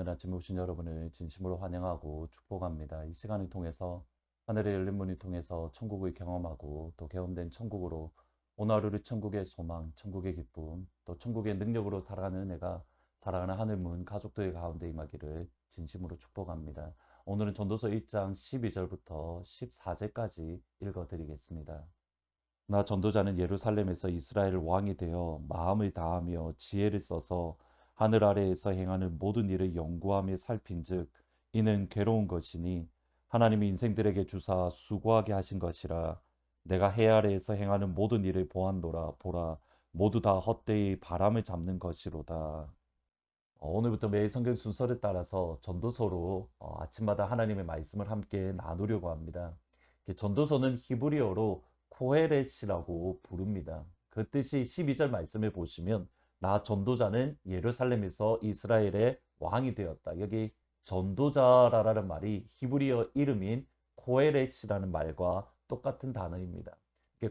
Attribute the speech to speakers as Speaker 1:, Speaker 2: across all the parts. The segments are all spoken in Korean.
Speaker 1: 오늘 아침에 오신 여러분을 진심으로 환영하고 축복합니다. 이 시간을 통해서 하늘의 열린 문을 통해서 천국을 경험하고 또 개험된 천국으로 오늘 하루를 천국의 소망, 천국의 기쁨, 또 천국의 능력으로 살아가는 은혜가 살아가는 하늘문 가족들 가운데 임하기를 진심으로 축복합니다. 오늘은 전도서 1장 12절부터 14절까지 읽어드리겠습니다. 나 전도자는 예루살렘에서 이스라엘 왕이 되어 마음을 다하며 지혜를 써서 하늘 아래에서 행하는 모든 일을 연구하며 살핀즉 이는 괴로운 것이니 하나님이 인생들에게 주사 수고하게 하신 것이라. 내가 해 아래에서 행하는 모든 일을 보았노라. 보라, 모두 다 헛되이 바람을 잡는 것이로다. 오늘부터 매일 성경 순서를 따라서 전도서로 아침마다 하나님의 말씀을 함께 나누려고 합니다. 전도서는 히브리어로 코헤렛이라고 부릅니다. 그 뜻이 12절 말씀을 보시면 나 전도자는 예루살렘에서 이스라엘의 왕이 되었다. 여기 전도자라는 말이 히브리어 이름인 코헤렛이라는 말과 똑같은 단어입니다.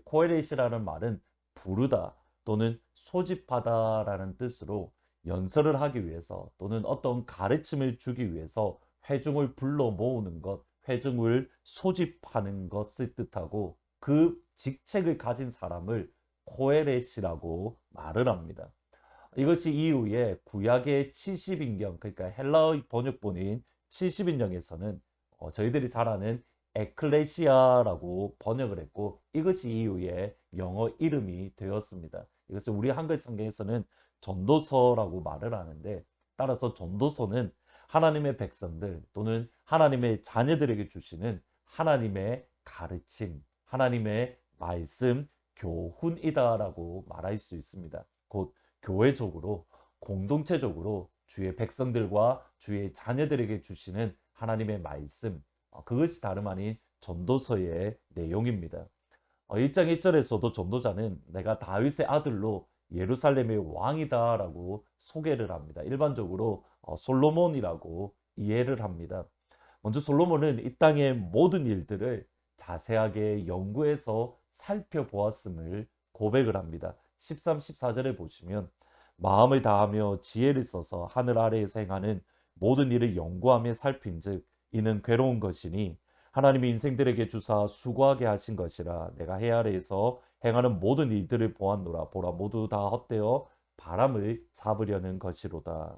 Speaker 1: 코헤렛이라는 말은 부르다 또는 소집하다라는 뜻으로 연설을 하기 위해서 또는 어떤 가르침을 주기 위해서 회중을 불러 모으는 것, 회중을 소집하는 것을 뜻하고 그 직책을 가진 사람을 코헤렛이라고 말을 합니다. 이것이 이후에 구약의 70인경, 그러니까 헬라어 번역본인 70인경에서는 저희들이 잘 아는 에클레시아라고 번역을 했고 이것이 이후에 영어 이름이 되었습니다. 이것을 우리 한글 성경에서는 전도서라고 말을 하는데, 따라서 전도서는 하나님의 백성들 또는 하나님의 자녀들에게 주시는 하나님의 가르침, 하나님의 말씀, 교훈이다라고 말할 수 있습니다. 곧 교회적으로 공동체적으로 주의 백성들과 주의 자녀들에게 주시는 하나님의 말씀, 그것이 다름 아닌 전도서의 내용입니다. 1장 1절에서도 전도자는 내가 다윗의 아들로 예루살렘의 왕이다라고 소개를 합니다. 일반적으로 솔로몬이라고 이해를 합니다. 먼저 솔로몬은 이 땅의 모든 일들을 자세하게 연구해서 살펴보았음을 고백을 합니다. 13, 14절에 보시면 마음을 다하며 지혜를 써서 하늘 아래에서 행하는 모든 일을 연구하며 살핀즉 이는 괴로운 것이니 하나님이 인생들에게 주사 수고하게 하신 것이라. 내가 해 아래에서 행하는 모든 일들을 보았노라. 보라, 모두 다 헛되어 바람을 잡으려는 것이로다.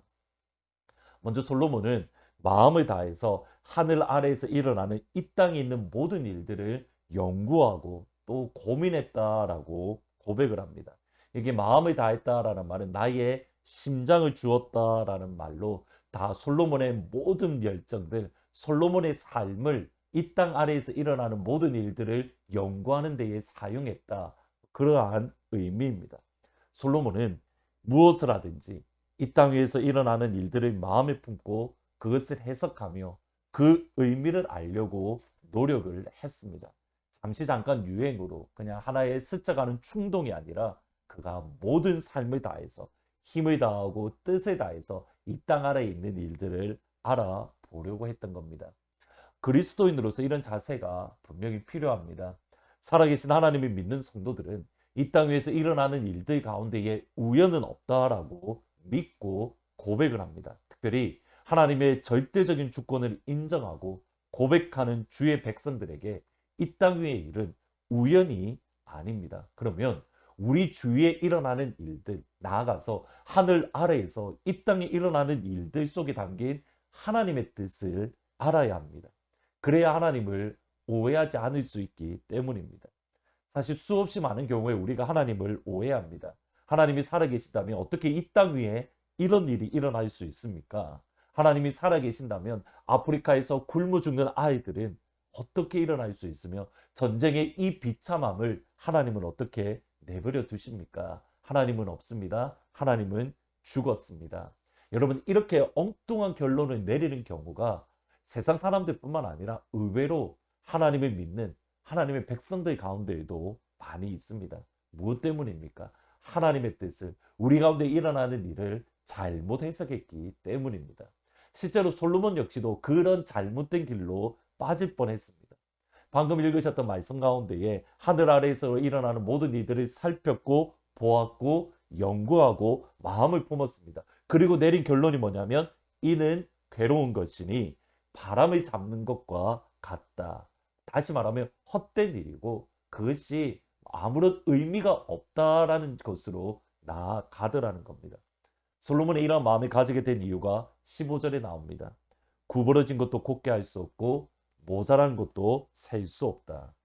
Speaker 1: 먼저 솔로몬은 마음을 다해서 하늘 아래에서 일어나는 이 땅에 있는 모든 일들을 연구하고 또 고민했다라고 고백을 합니다. 이게 마음을 다했다라는 말은 나의 심장을 주었다라는 말로 다 솔로몬의 모든 열정들, 솔로몬의 삶을 이 땅 아래에서 일어나는 모든 일들을 연구하는 데에 사용했다. 그러한 의미입니다. 솔로몬은 무엇을 하든지 이 땅 위에서 일어나는 일들을 마음에 품고 그것을 해석하며 그 의미를 알려고 노력을 했습니다. 잠깐 유행으로 그냥 하나의 스쳐가는 충동이 아니라 그가 모든 삶을 다해서 힘을 다하고 뜻을 다해서 이 땅 아래에 있는 일들을 알아보려고 했던 겁니다. 그리스도인으로서 이런 자세가 분명히 필요합니다. 살아계신 하나님을 믿는 성도들은 이 땅 위에서 일어나는 일들 가운데에 우연은 없다라고 믿고 고백을 합니다. 특별히 하나님의 절대적인 주권을 인정하고 고백하는 주의 백성들에게 이 땅 위의 일은 우연이 아닙니다. 그러면 우리 주위에 일어나는 일들, 나아가서 하늘 아래에서 이 땅에 일어나는 일들 속에 담긴 하나님의 뜻을 알아야 합니다. 그래야 하나님을 오해하지 않을 수 있기 때문입니다. 사실 수없이 많은 경우에 우리가 하나님을 오해합니다. 하나님이 살아계시다면 어떻게 이 땅 위에 이런 일이 일어날 수 있습니까? 하나님이 살아계신다면 아프리카에서 굶어 죽는 아이들은 어떻게 일어날 수 있으며 전쟁의 이 비참함을 하나님은 어떻게 내버려 두십니까? 하나님은 없습니다. 하나님은 죽었습니다. 여러분, 이렇게 엉뚱한 결론을 내리는 경우가 세상 사람들뿐만 아니라 의외로 하나님을 믿는 하나님의 백성들 가운데에도 많이 있습니다. 무엇 때문입니까? 하나님의 뜻을, 우리 가운데 일어나는 일을 잘못 해석했기 때문입니다. 실제로 솔로몬 역시도 그런 잘못된 길로 빠질 뻔했습니다. 방금 읽으셨던 말씀 가운데에 하늘 아래에서 일어나는 모든 일들을 살폈고 보았고 연구하고 마음을 품었습니다. 그리고 내린 결론이 뭐냐면 이는
Speaker 2: 괴로운 것이니 바람을 잡는 것과 같다. 다시 말하면 헛된 일이고 그것이 아무런 의미가 없다라는 것으로 나아가더라는 겁니다. 솔로몬이 이런 마음을 가지게 된 이유가 15절에 나옵니다. 구부러진 것도 곱게 할 수 없고 모자란 것도 셀 수 없다.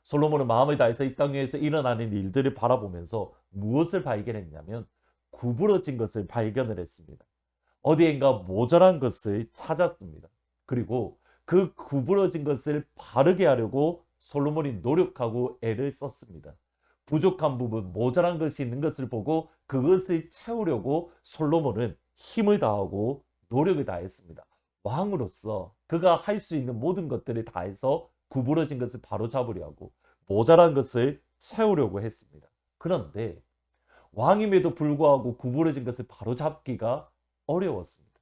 Speaker 2: 솔로몬은 마음을 다해서 이 땅 위에서 일어나는 일들을 바라보면서 무엇을 발견했냐면 구부러진 것을 발견을 했습니다. 어디엔가 모자란 것을 찾았습니다. 그리고 그 구부러진 것을 바르게 하려고 솔로몬이 노력하고 애를 썼습니다. 부족한 부분, 모자란 것이 있는 것을 보고 그것을 채우려고 솔로몬은 힘을 다하고 노력을 다했습니다. 왕으로서 그가 할 수 있는 모든 것들을 다해서 구부러진 것을 바로잡으려고 모자란 것을 채우려고 했습니다. 그런데 왕임에도 불구하고 구부러진 것을 바로잡기가 어려웠습니다.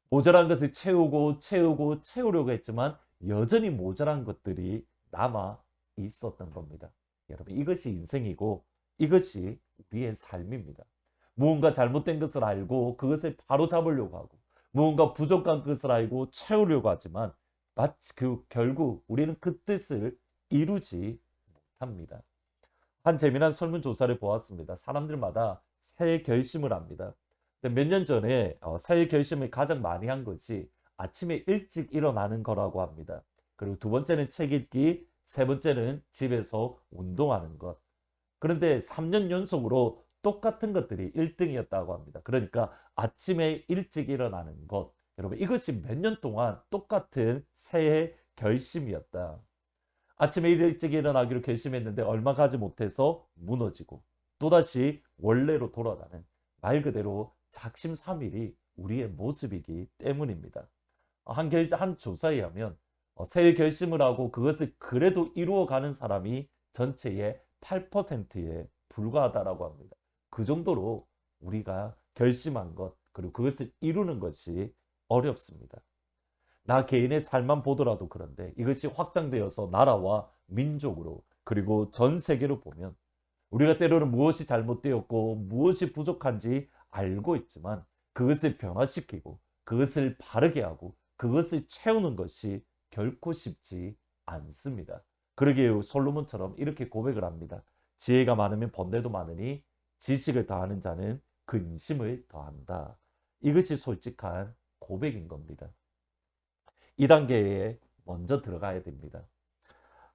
Speaker 2: 모자란 것을 채우려고 했지만 여전히 모자란 것들이 남아 있었던 겁니다. 여러분, 이것이 인생이고 이것이 우리의 삶입니다. 무언가 잘못된 것을 알고 그것을 바로잡으려고 하고 무언가 부족한 것을 알고 채우려고 하지만 마치 결국 우리는 그 뜻을 이루지 못합니다. 한 재미난 설문조사를 보았습니다. 사람들마다 새해 결심을 합니다. 몇 년 전에 새해 결심을 가장 많이 한 것이 아침에 일찍 일어나는 거라고 합니다. 그리고 두 번째는 책 읽기, 세 번째는 집에서 운동하는 것. 그런데 3년 연속으로 똑같은 것들이 1등이었다고 합니다. 그러니까 아침에 일찍 일어나는 것. 여러분, 이것이 몇 년 동안 똑같은 새해 결심이었다. 아침에 일찍 일어나기로 결심했는데 얼마 가지 못해서 무너지고 또다시 원래로 돌아가는 말 그대로 작심삼일이 우리의 모습이기 때문입니다. 한 조사에 하면 새해 결심을 하고 그것을 그래도 이루어가는 사람이 전체의 8%에 불과하다라고 합니다. 그 정도로 우리가 결심한 것 그리고 그것을 이루는 것이 어렵습니다. 나 개인의 삶만 보더라도 그런데 이것이 확장되어서 나라와 민족으로 그리고 전 세계로 보면 우리가 때로는 무엇이 잘못되었고 무엇이 부족한지 알고 있지만 그것을 변화시키고 그것을 바르게 하고 그것을 채우는 것이 결코 쉽지 않습니다. 그러기에 솔로몬처럼 이렇게 고백을 합니다. 지혜가 많으면 번뇌도 많으니 지식을 더하는 자는 근심을 더한다. 이것이 솔직한 고백인 겁니다. 이 단계에 먼저 들어가야 됩니다.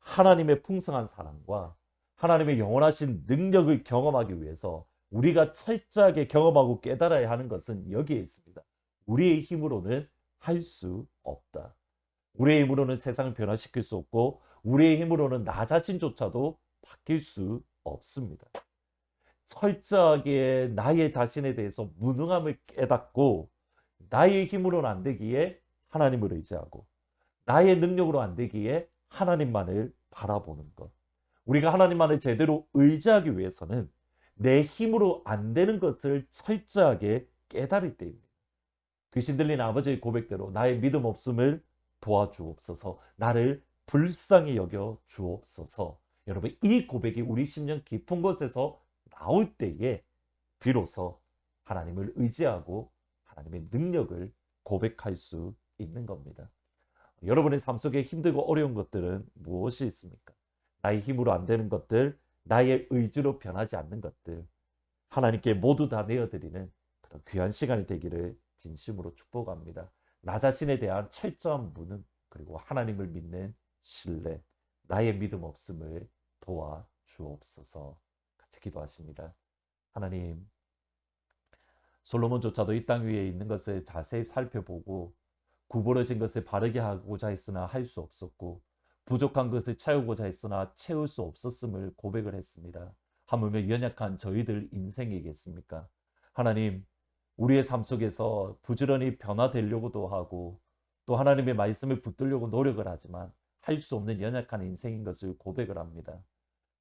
Speaker 2: 하나님의 풍성한 사랑과 하나님의 영원하신 능력을 경험하기 위해서 우리가 철저하게 경험하고 깨달아야 하는 것은 여기에 있습니다. 우리의 힘으로는 할 수 없다. 우리의 힘으로는 세상을 변화시킬 수 없고 우리의 힘으로는 나 자신조차도 바뀔 수 없습니다. 철저하게 나의 자신에 대해서 무능함을 깨닫고 나의 힘으로는 안 되기에 하나님을 의지하고 나의 능력으로 안 되기에 하나님만을 바라보는 것. 우리가 하나님만을 제대로 의지하기 위해서는 내 힘으로 안 되는 것을 철저하게 깨달을 때입니다. 귀신 들린 아버지의 고백대로 나의 믿음 없음을 도와주옵소서. 나를 불쌍히 여겨 주옵소서. 여러분, 이 고백이 우리 심령 깊은 곳에서 나올 때에 비로소 하나님을 의지하고 하나님의 능력을 고백할 수 있는 겁니다. 여러분의 삶 속에 힘들고 어려운 것들은 무엇이 있습니까? 나의 힘으로 안 되는 것들, 나의 의지로 변하지 않는 것들, 하나님께 모두 다 내어드리는 그런 귀한 시간이 되기를 진심으로 축복합니다. 나 자신에 대한 철저한 무능, 그리고 하나님을 믿는 신뢰, 나의 믿음 없음을 도와주옵소서. 같이 기도하십니다. 하나님, 솔로몬조차도 이 땅 위에 있는 것을 자세히 살펴보고 구부러진 것을 바르게 하고자 했으나 할 수 없었고 부족한 것을 채우고자 했으나 채울 수 없었음을 고백을 했습니다. 하물며 연약한 저희들 인생이겠습니까? 하나님, 우리의 삶 속에서 부지런히 변화되려고도 하고 또 하나님의 말씀을 붙들려고 노력을 하지만 할 수 없는 연약한 인생인 것을 고백을 합니다.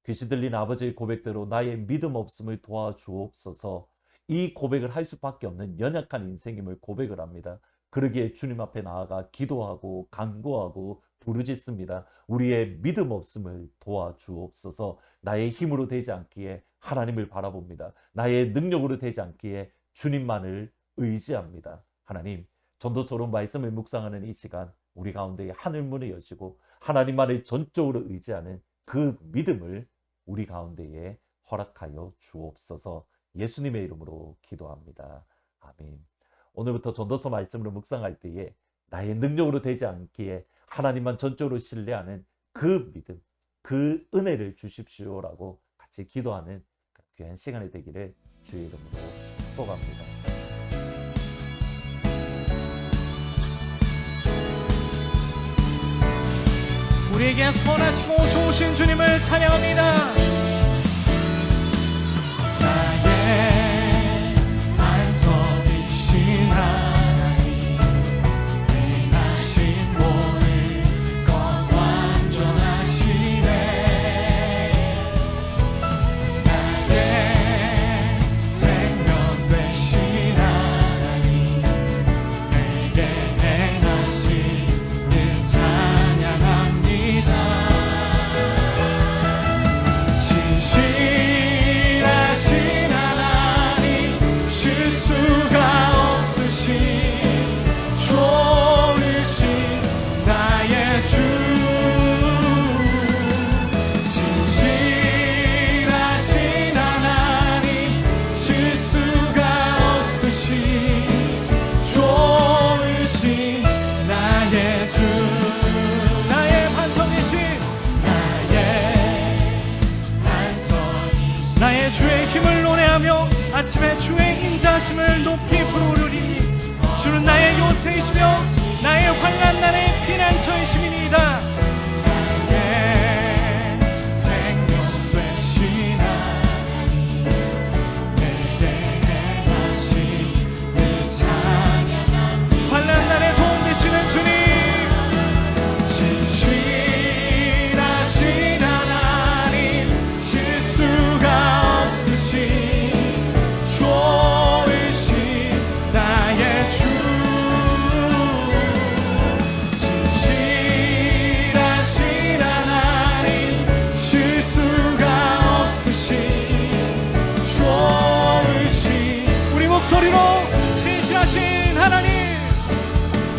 Speaker 2: 귀신 들린 아버지의 고백대로 나의 믿음 없음을 도와주옵소서. 이 고백을 할 수밖에 없는 연약한 인생임을 고백을 합니다. 그러기에 주님 앞에 나아가 기도하고 간구하고 부르짖습니다. 우리의 믿음 없음을 도와주옵소서. 나의 힘으로 되지 않기에 하나님을 바라봅니다. 나의 능력으로 되지 않기에 주님만을 의지합니다. 하나님, 전도서로 말씀을 묵상하는 이 시간, 우리 가운데 하늘 문이 여시고 하나님만을 전적으로 의지하는 그 믿음을 우리 가운데에 허락하여 주옵소서. 예수님의 이름으로 기도합니다. 아멘. 오늘부터 전도서 말씀으로 묵상할 때에 나의 능력으로 되지 않기에 하나님만 전적으로 신뢰하는 그 믿음, 그 은혜를 주십시오라고 같이 기도하는 귀한 시간이 되기를 주의 이름으로 축복합니다.
Speaker 3: 우리에게 선하시고 좋으신 주님을 찬양합니다. 나의 반석이신 하나님, 행하신 모든 것 완전하시네. 나의 생명 되신 하나님, 내게 행하신 일 찬양합니다. 진실하신 하나님, 실수가 없으신 좋으신 나의 주. 진실하신 하나님, 실수가 없으신 좋으신 나의 주. 나의 반석이신 나의 주의 힘을 노래하며 아침에 주의 인자심을 높이 부르리니, 주는 나의 요새이시며 나의 환난 날의 피난처이심이니이다. 나의 생명 되신 하나님, 내게 행하신 일 찬양합니다. 환난 날에 도움 되시는 주님, 진실하신 하나님, 실수가 없으신 좋으신 나의 주. 진실하신 하나님, 실수가 없으신 좋으신, 우리 목소리로 진실하신 하나님,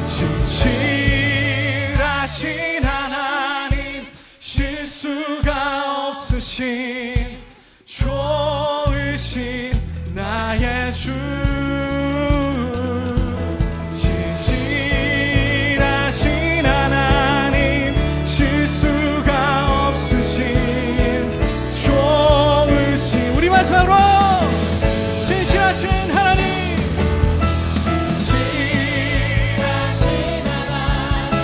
Speaker 3: 진실하신 하나님, 실수가 없으신 좋으신 나의 주. 진실하신 하나님, 실수가 없으신 좋으신, 우리 마지막으로 진실하신 하나님, 진실하신 하나님,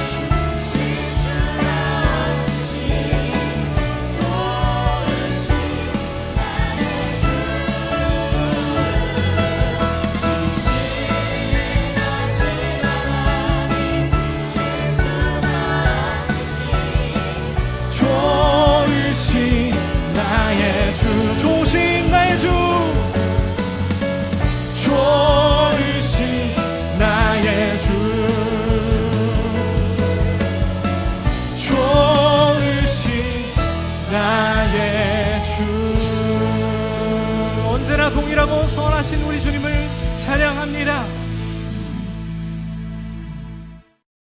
Speaker 3: 실수가 없으신 좋으신 나의 주. 좋으신 나의 주. 좋으신 나의 주. 좋으신 나의 주. 좋으신 나의 주. 언제나 동일하고 선하신 우리 주님을 찬양합니다.